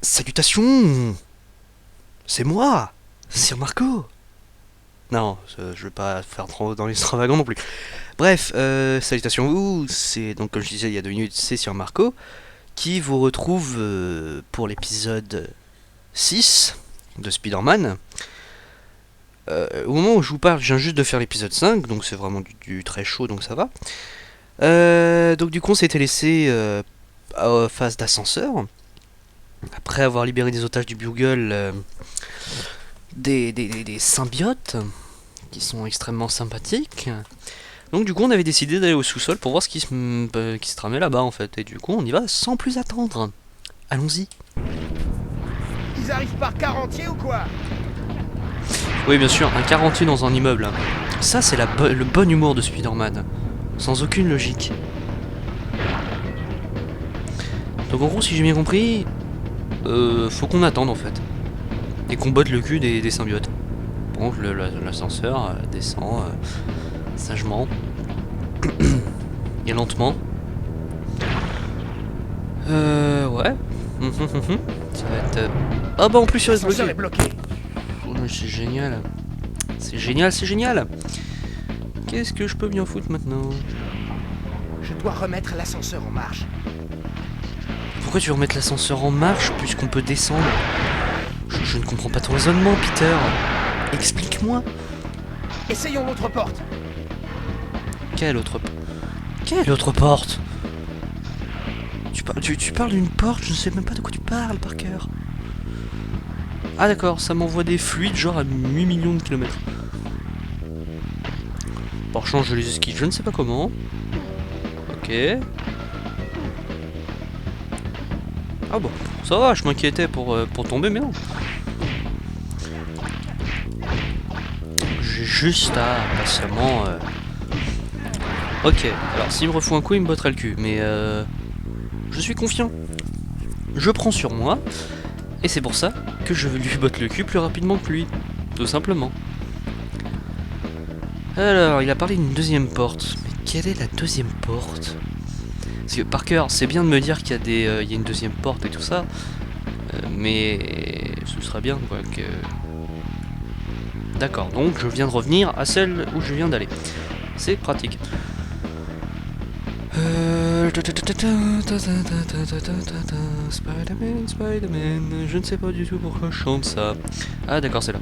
Salutations. C'est moi, Sir Marco. Non, je vais pas faire trop dans l'extravagant non plus. Bref, salutations à vous, c'est donc comme je disais il y a 2 minutes, c'est Sir Marco, qui vous retrouve pour l'épisode 6 de Spider-Man. Au moment où je vous parle, je viens juste de faire l'épisode 5, donc c'est vraiment du très chaud, donc ça va. Donc du coup on s'était laissé à phase d'ascenseur. Après avoir libéré des otages du Bugle, des symbiotes qui sont extrêmement sympathiques. Donc du coup on avait décidé d'aller au sous-sol pour voir ce qui se tramait là-bas en fait. Et du coup on y va sans plus attendre. Allons-y. Ils arrivent par quarantier ou quoi? Oui bien sûr, un 48 dans un immeuble. Ça c'est le bon humour de Spider-Man. Sans aucune logique. Donc en gros si j'ai bien compris, faut qu'on attende en fait. Et qu'on botte le cul des symbiotes. Donc l'ascenseur descend sagement et lentement. Ouais. Ça va être. Ah bah en plus il reste L'ascenseur est bloqué. bloqué. Oh, c'est génial. C'est génial, c'est génial. Qu'est-ce que je peux bien foutre maintenant? Je dois remettre l'ascenseur en marche. Pourquoi tu veux remettre l'ascenseur en marche puisqu'on peut descendre? Je ne comprends pas ton raisonnement, Peter. Explique-moi. Essayons l'autre porte. Quelle autre porte? Tu parles d'une porte, je ne sais même pas de quoi tu parles, par cœur. Ah d'accord, ça m'envoie des fluides genre à 8 millions de kilomètres. Par chance je les esquive, je ne sais pas comment. Ok. Ah bon, ça va, je m'inquiétais pour tomber, mais non. J'ai juste à patiemment... Ok, alors s'il me refout un coup, il me botterait le cul, mais je suis confiant. Je prends sur moi, et c'est pour ça que je lui botte le cul plus rapidement que lui, tout simplement. Alors, il a parlé d'une deuxième porte, mais quelle est la deuxième porte? Parce que Parker, c'est bien de me dire qu'il y a il y a une deuxième porte et tout ça, mais ce serait bien quoi que... D'accord, donc je viens de revenir à celle où je viens d'aller. C'est pratique. Spider-Man, Spider-Man, je ne sais pas du tout pourquoi je chante ça. Ah d'accord, c'est là.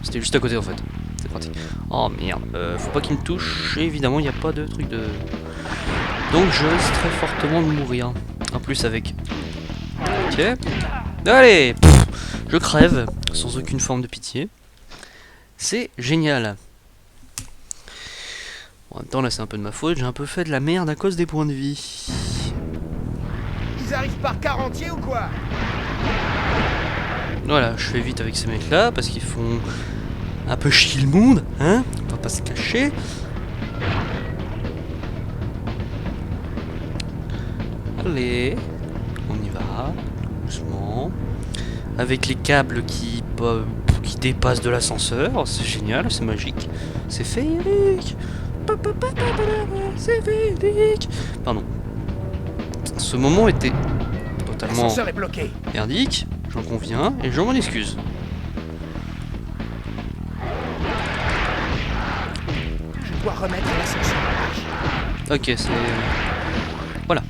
C'était juste à côté en fait. C'est pratique. Oh merde, faut pas qu'il me touche. Et évidemment, il n'y a pas de truc de... Donc je risque très fortement de mourir. En plus avec... Ok. Allez, je crève, sans aucune forme de pitié. C'est génial. En même temps, là, c'est un peu de ma faute. J'ai un peu fait de la merde à cause des points de vie. Ils arrivent par quarantier ou quoi? Voilà, je fais vite avec ces mecs-là, parce qu'ils font un peu chier le monde, hein. On va pas se cacher. Allez, on y va, doucement. Avec les câbles qui dépassent de l'ascenseur, c'est génial, c'est magique. C'est féerique. C'est féerique. Pardon. Ce moment était totalement L'ascenseur est bloqué. merdique, j'en conviens, et je m'en excuse. Je dois remettre l'ascenseur en marche. Ok, c'est... Voilà.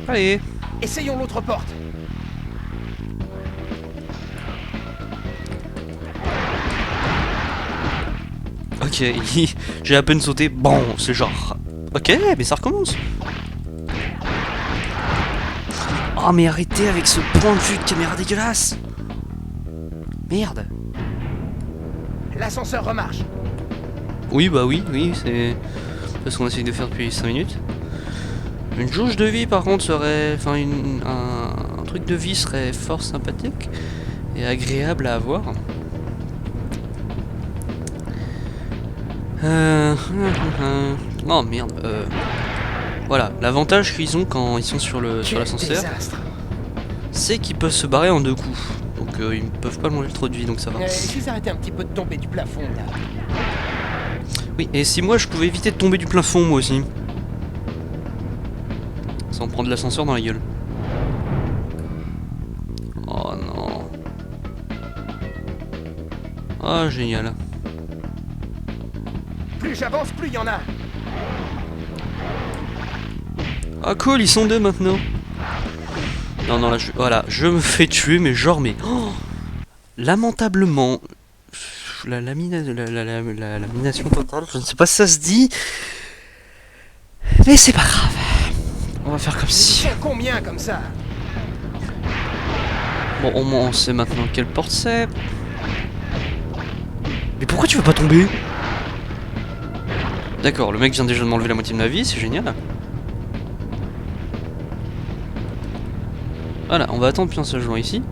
Allez. Essayons l'autre porte. Ok, j'ai à peine sauté. Bon, c'est genre... Ok, mais ça recommence. Oh, mais arrêtez avec ce point de vue de caméra dégueulasse. Merde. L'ascenseur remarche. Oui, bah oui, c'est... C'est ce qu'on essaye de faire depuis 5 minutes. Une jauge de vie, par contre, serait... Enfin, un truc de vie serait fort sympathique et agréable à avoir. Oh merde. Voilà, l'avantage qu'ils ont quand ils sont sur l'ascenseur, c'est qu'ils peuvent se barrer en 2 coups. Donc ils ne peuvent pas manger trop de vie, donc ça va. Ils arrêtaient un petit peu de tomber du plafond là. Oui, et si moi je pouvais éviter de tomber du plafond moi aussi. Sans prendre l'ascenseur dans la gueule. Oh non. Oh génial. Plus j'avance, plus il y en a. Ah cool, ils sont deux maintenant. Non non là voilà, je me fais tuer mais genre mais oh, lamentablement la lamination totale, je ne sais pas si ça se dit. Mais c'est pas grave. On va faire comme Ils si. sont combien comme ça? Bon au moins on sait maintenant quelle porte c'est. Mais pourquoi tu veux pas tomber? D'accord, le mec vient déjà de m'enlever la moitié de ma vie, c'est génial. Voilà, on va attendre puis on se rejoint ici.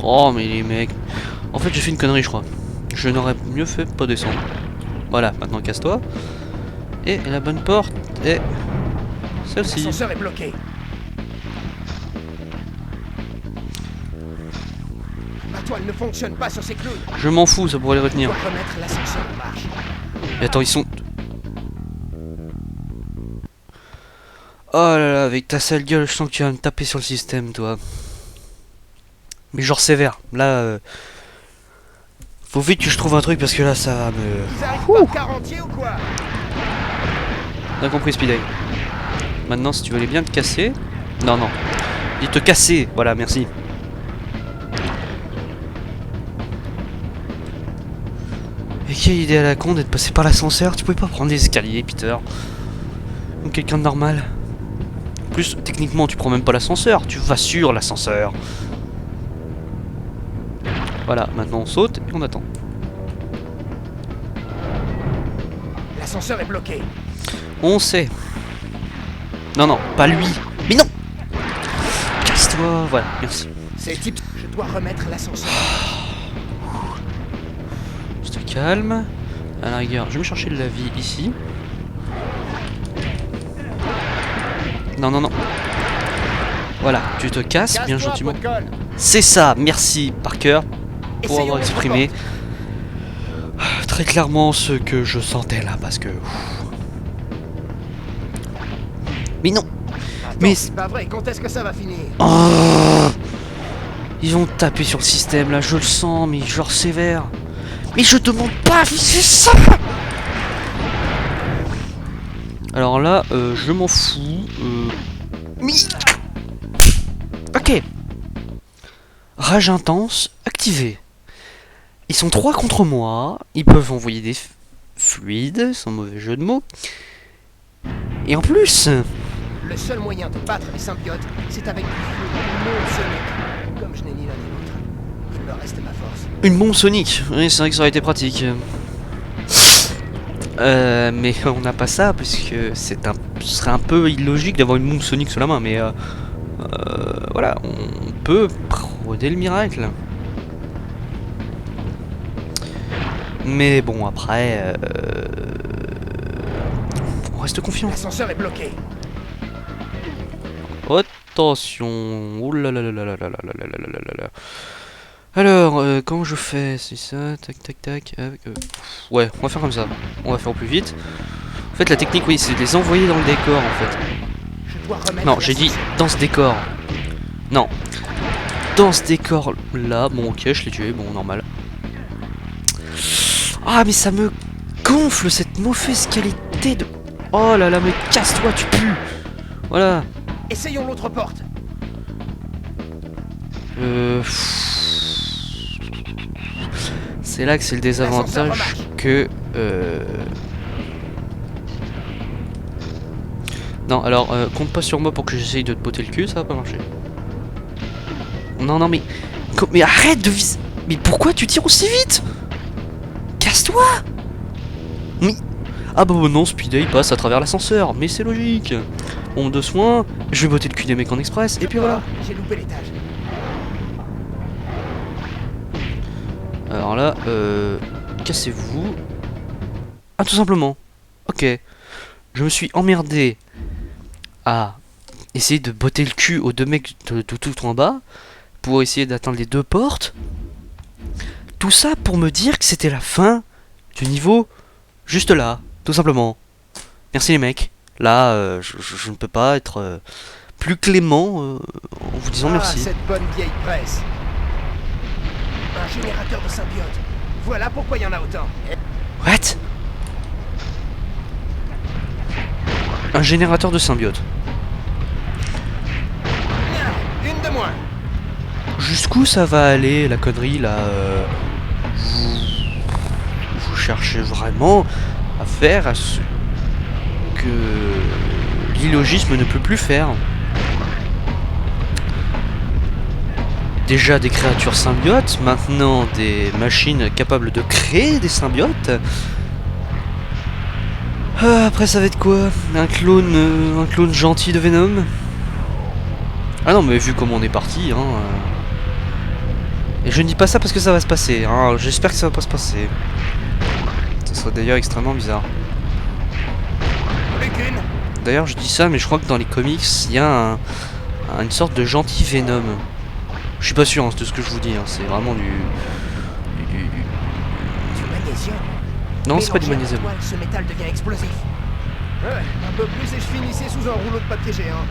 Oh mais les mecs. En fait j'ai fait une connerie je crois. Je n'aurais mieux fait de pas descendre. Voilà, maintenant casse-toi. Et la bonne porte est celle-ci. L'ascenseur est bloqué. La toile ne fonctionne pas sur ces clous. Je m'en fous, ça pourrait les Je retenir. dois remettre l'ascenseur en marche. Et attends, ils sont... Oh là là, avec ta sale gueule, je sens que tu vas me taper sur le système, toi. Mais genre sévère. Là, faut vite que je trouve un truc parce que là, ça va me... Ils arrivent par entier ou quoi? T'as compris, Speedy. Maintenant, si tu veux aller bien te casser... Non, non. Dis te casser. Voilà, merci. Et quelle idée à la con d'être passé par l'ascenseur. Tu pouvais pas prendre les escaliers, Peter. Ou quelqu'un de normal. En plus, techniquement, tu prends même pas l'ascenseur. Tu vas sur l'ascenseur. Voilà, maintenant on saute et on attend. L'ascenseur est bloqué. On sait. Non, non, pas lui. Mais non! Casse-toi, voilà, merci. Ces types, je dois remettre l'ascenseur. Je te calme. À la rigueur, je vais me chercher de la vie ici. Non, non, non. Voilà, tu te casses bien Casse-toi, gentiment. pot de colle. C'est ça, merci Parker pour Essayons avoir l'autre exprimé porte. très clairement ce que je sentais là parce que... Mais non! Attends, Mais- c'est pas vrai, quand est-ce que ça va finir? Oh, ils vont taper sur le système là, je le sens, mais genre sévère. Mais je demande pas, c'est ça! Alors là, je m'en fous. Mais... Ok. Rage intense, activé. Ils sont 3 contre moi, ils peuvent envoyer des fluides, sans mauvais jeu de mots. Et en plus... Le seul moyen de battre les symbiotes, c'est avec du feu non sonique. Comme je n'ai ni l'un ni l'autre, il me reste ma force. Une bombe sonique, oui c'est vrai que ça aurait été pratique. Mais on n'a pas ça puisque ce serait un peu illogique d'avoir une bombe sonique sous la main, mais voilà, on peut prôner le miracle. Mais bon après, on reste confiant. L'ascenseur est bloqué. Attention, oulalalalalalalalalala. Alors, comment je fais? C'est ça, tac tac tac. Ouais, on va faire comme ça. On va faire au plus vite. En fait, la technique, oui, c'est de les envoyer dans le décor en fait. Je dois remettre Non, j'ai dit l'ascenseur. dans ce décor. Non. Dans ce décor là. Bon, ok, je l'ai tué, bon, normal. Ah, mais ça me gonfle cette mauvaise qualité de. Oh là là, mais casse-toi, tu pues. Voilà. Essayons l'autre porte. C'est là que c'est le désavantage que... Non, alors, compte pas sur moi pour que j'essaye de te botter le cul, ça va pas marcher. Non, non, mais... Mais arrête de viser... Mais pourquoi tu tires aussi vite? Casse-toi. Mais... Ah bah non, Speedy il passe à travers l'ascenseur, mais c'est logique. Bombe de soins, je vais botter le cul des mecs en express, et puis voilà. J'ai loupé l'étage. Alors là, cassez-vous. Ah, tout simplement. Ok. Je me suis emmerdé à essayer de botter le cul aux deux mecs de tout en bas pour essayer d'atteindre les deux portes. Tout ça pour me dire que c'était la fin du niveau juste là, tout simplement. Merci les mecs. Là, je ne peux pas être plus clément en vous disant merci. Cette bonne vieille presse. Un générateur de symbiote. Voilà pourquoi il y en a autant. What? Un générateur de symbiote. Une de moins. Jusqu'où ça va aller la connerie là vous cherchez vraiment à faire à ce que l'illogisme ne peut plus faire. Déjà des créatures symbiotes, maintenant des machines capables de créer des symbiotes. Après ça va être quoi? Un clone gentil de Venom? Ah non mais vu comment on est parti, hein. Et je ne dis pas ça parce que ça va se passer, hein. J'espère que ça va pas se passer. Ça serait d'ailleurs extrêmement bizarre. D'ailleurs je dis ça mais je crois que dans les comics il y a une sorte de gentil Venom. Je suis pas sûr hein, de ce que je vous dis, hein. C'est vraiment du magnésium. Non c'est pas du magnésium. Ce métal devient explosif. Ouais, un peu plus et je finissais sous un rouleau de papier géant.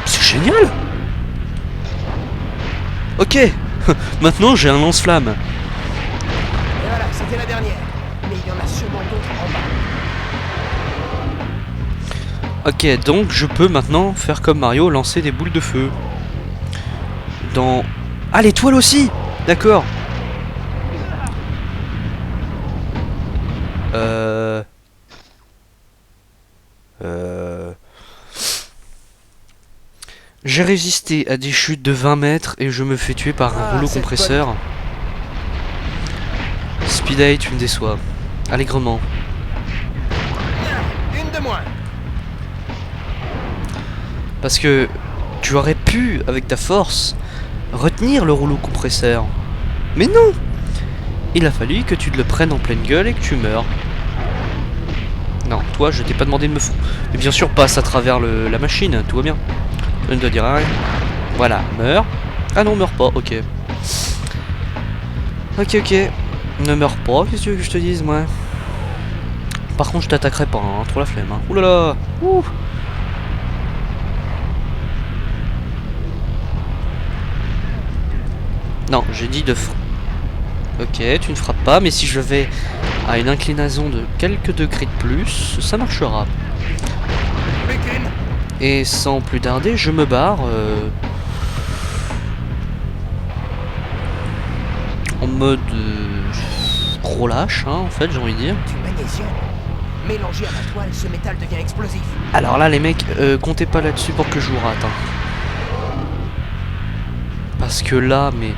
C'est génial. Ok. Maintenant j'ai un lance-flamme. Et voilà, c'était la dernière. Mais il y en a sûrement d'autres en bas. Ok, donc je peux maintenant faire comme Mario, lancer des boules de feu. Dans... Ah, l'étoile aussi. D'accord. J'ai résisté à des chutes de 20 mètres et je me fais tuer par un rouleau compresseur. Speedeye, tu me déçois. Allègrement. Une de moins. Parce que tu aurais pu, avec ta force, retenir le rouleau compresseur. Mais non! Il a fallu que tu te le prennes en pleine gueule et que tu meurs. Non, toi, je t'ai pas demandé de me foutre. Et bien sûr, passe à travers la machine, tout va bien. Je ne te dirai rien. Voilà, meurs. Ah non, meurs pas, ok. Ok. Ne meurs pas, qu'est-ce que tu veux que je te dise, moi? Par contre, je t'attaquerai pas, hein, trop la flemme. Hein. Oulala! Ouh! Non, j'ai dit de... Ok, tu ne frappes pas, mais si je vais à une inclinaison de quelques degrés de plus, ça marchera. Et sans plus tarder, je me barre en mode gros lâche, hein, en fait, j'ai envie de dire. Du magnésium. Mélangé à ma toile, ce métal devient explosif. Alors là, les mecs, comptez pas là-dessus pour que je vous rate. Hein. Parce que là, mais...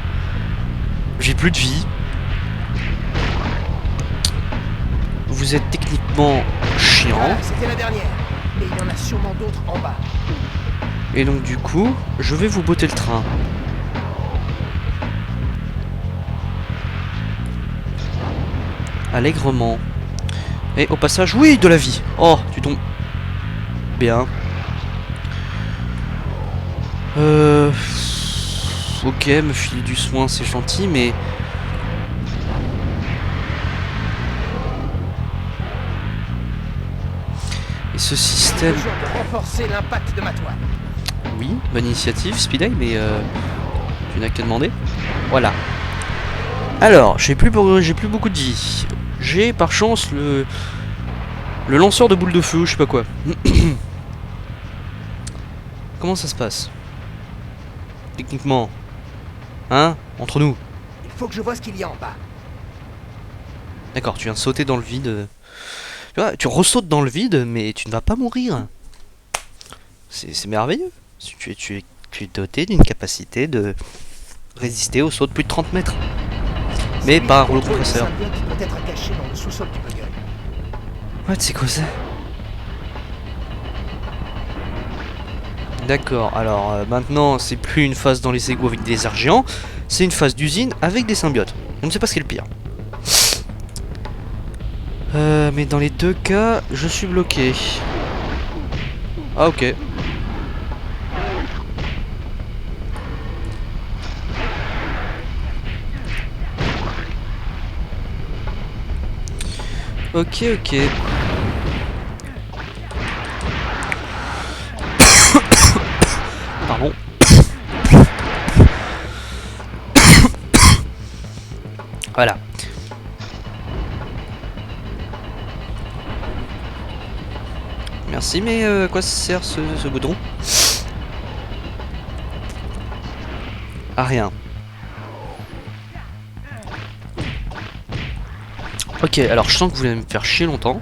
j'ai plus de vie. Vous êtes techniquement chiant. Voilà, c'était la dernière. Mais il y en a sûrement d'autres en bas. Et donc du coup, je vais vous botter le train. Allègrement. Et au passage, oui, de la vie. Oh, tu tombes. Bien. Ok, me filer du soin, c'est gentil, mais... Et ce système... Je dois renforcer l'impact de ma toile. Oui, bonne initiative, Speedeye, mais tu n'as qu'à demander. Voilà. Alors, j'ai plus beaucoup de vie. J'ai par chance le lanceur de boules de feu, je sais pas quoi. Comment ça se passe? Techniquement. Hein? Entre nous. Il faut que je vois ce qu'il y a en bas. D'accord, tu viens de sauter dans le vide. Tu vois, tu ressautes dans le vide, mais tu ne vas pas mourir. C'est merveilleux. Tu es doté d'une capacité de résister au saut de plus de 30 mètres. Mais pas un rouleau compresseur. Peut-être caché dans le sous-sol du Bugle. Ouais, c'est quoi ça? D'accord, alors maintenant c'est plus une phase dans les égouts avec des lézards géants, c'est une phase d'usine avec des symbiotes. Je ne sais pas ce qui est le pire. Mais dans les deux cas, je suis bloqué. Ah ok. Ok. Pardon. Voilà. Merci, mais à quoi sert ce bouton? À rien. Ok, alors je sens que vous allez me faire chier longtemps.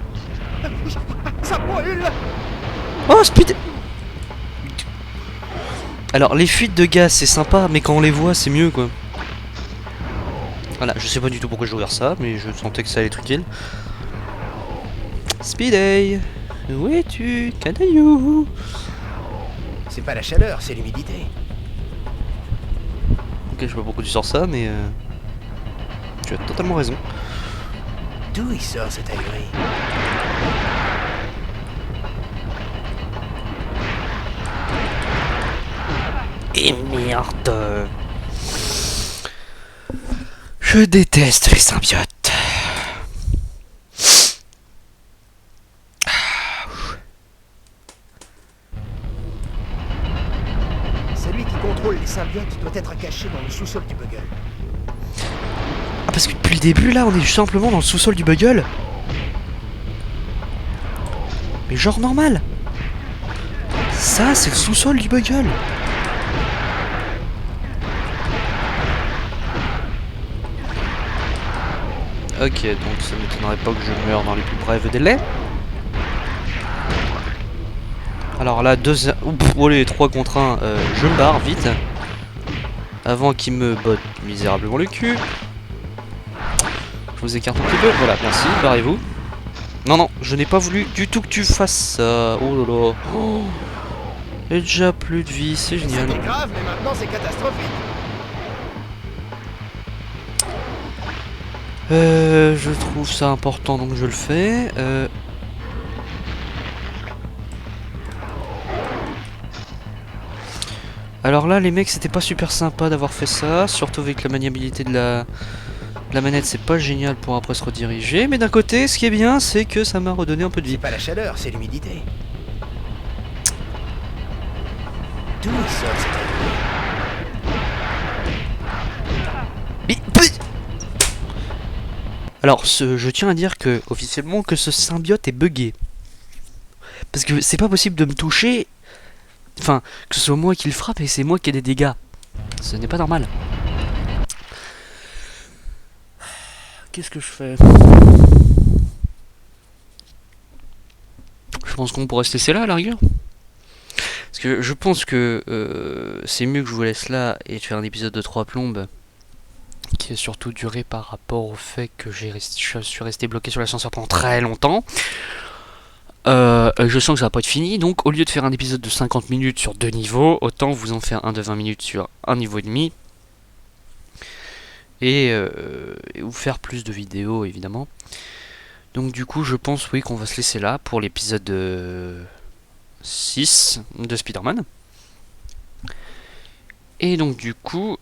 Ça brûle! Oh, speed! Alors, les fuites de gaz, c'est sympa, mais quand on les voit, c'est mieux, quoi. Voilà, je sais pas du tout pourquoi j'ai ouvert ça, mais je sentais que ça allait être utile. Speedy! Où es-tu, canaillou? C'est pas la chaleur, c'est l'humidité. Ok, je sais pas pourquoi tu sors ça, mais tu as totalement raison. D'où il sort cet ahuri? Et merde! Je déteste les symbiotes. Celui qui contrôle les symbiotes doit être caché dans le sous-sol du Bugle. Ah, parce que depuis le début, là, on est simplement dans le sous-sol du Bugle. Mais genre normal. Ça, c'est le sous-sol du Bugle. Ok, donc ça m'étonnerait pas que je meure dans les plus brefs délais. Alors là, allez, 3 contre 1, je me barre vite. Avant qu'il me botte misérablement le cul. Je vous écarte un petit peu, voilà, merci, barrez-vous. Non, non, je n'ai pas voulu du tout que tu fasses ça. Oh là là. Oh. Et déjà plus de vie, c'est génial. C'était grave, mais maintenant c'est catastrophique. Je trouve ça important, donc je le fais. Alors là, les mecs, c'était pas super sympa d'avoir fait ça, surtout avec la maniabilité de la manette, c'est pas génial pour après se rediriger. Mais d'un côté, ce qui est bien, c'est que ça m'a redonné un peu de vie. C'est pas la chaleur, c'est l'humidité. D'où il sort cet ahuri? Alors, je tiens à dire que officiellement que ce symbiote est buggé. Parce que c'est pas possible de me toucher. Enfin, que ce soit moi qui le frappe et c'est moi qui ai des dégâts. Ce n'est pas normal. Qu'est-ce que je fais? Je pense qu'on pourrait se laisser là à la rigueur. Parce que je pense que c'est mieux que je vous laisse là et de faire un épisode de 3 plombes. Qui a surtout duré par rapport au fait que je suis resté bloqué sur l'ascenseur pendant très longtemps. Je sens que ça va pas être fini, donc au lieu de faire un épisode de 50 minutes sur 2 niveaux, autant vous en faire un de 20 minutes sur un niveau et demi. Et vous faire plus de vidéos évidemment. Donc du coup je pense oui qu'on va se laisser là pour l'épisode 6 de Spider-Man. Et donc du coup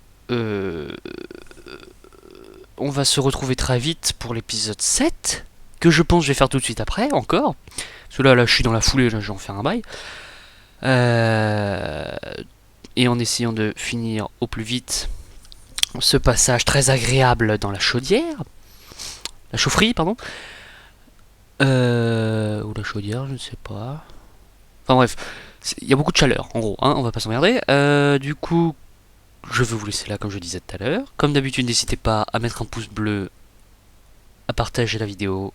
on va se retrouver très vite pour l'épisode 7, que je pense que je vais faire tout de suite après, encore. Parce que là je suis dans la foulée, là je vais en faire un bail. Et en essayant de finir au plus vite ce passage très agréable dans la chaudière. La chaufferie, pardon. Ou la chaudière, je ne sais pas. Enfin bref, il y a beaucoup de chaleur, en gros, hein, on va pas s'emmerder. Du coup, je vais vous laisser là comme je disais tout à l'heure. Comme d'habitude, n'hésitez pas à mettre un pouce bleu, à partager la vidéo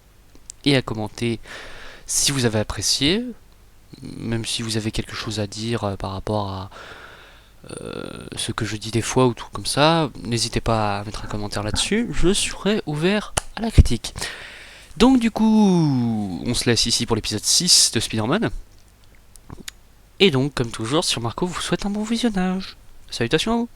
et à commenter si vous avez apprécié. Même si vous avez quelque chose à dire par rapport à ce que je dis des fois ou tout comme ça, n'hésitez pas à mettre un commentaire là-dessus. Je serai ouvert à la critique. Donc du coup, on se laisse ici pour l'épisode 6 de Spider-Man. Et donc, comme toujours, sur Marco vous souhaite un bon visionnage. Salutations à vous.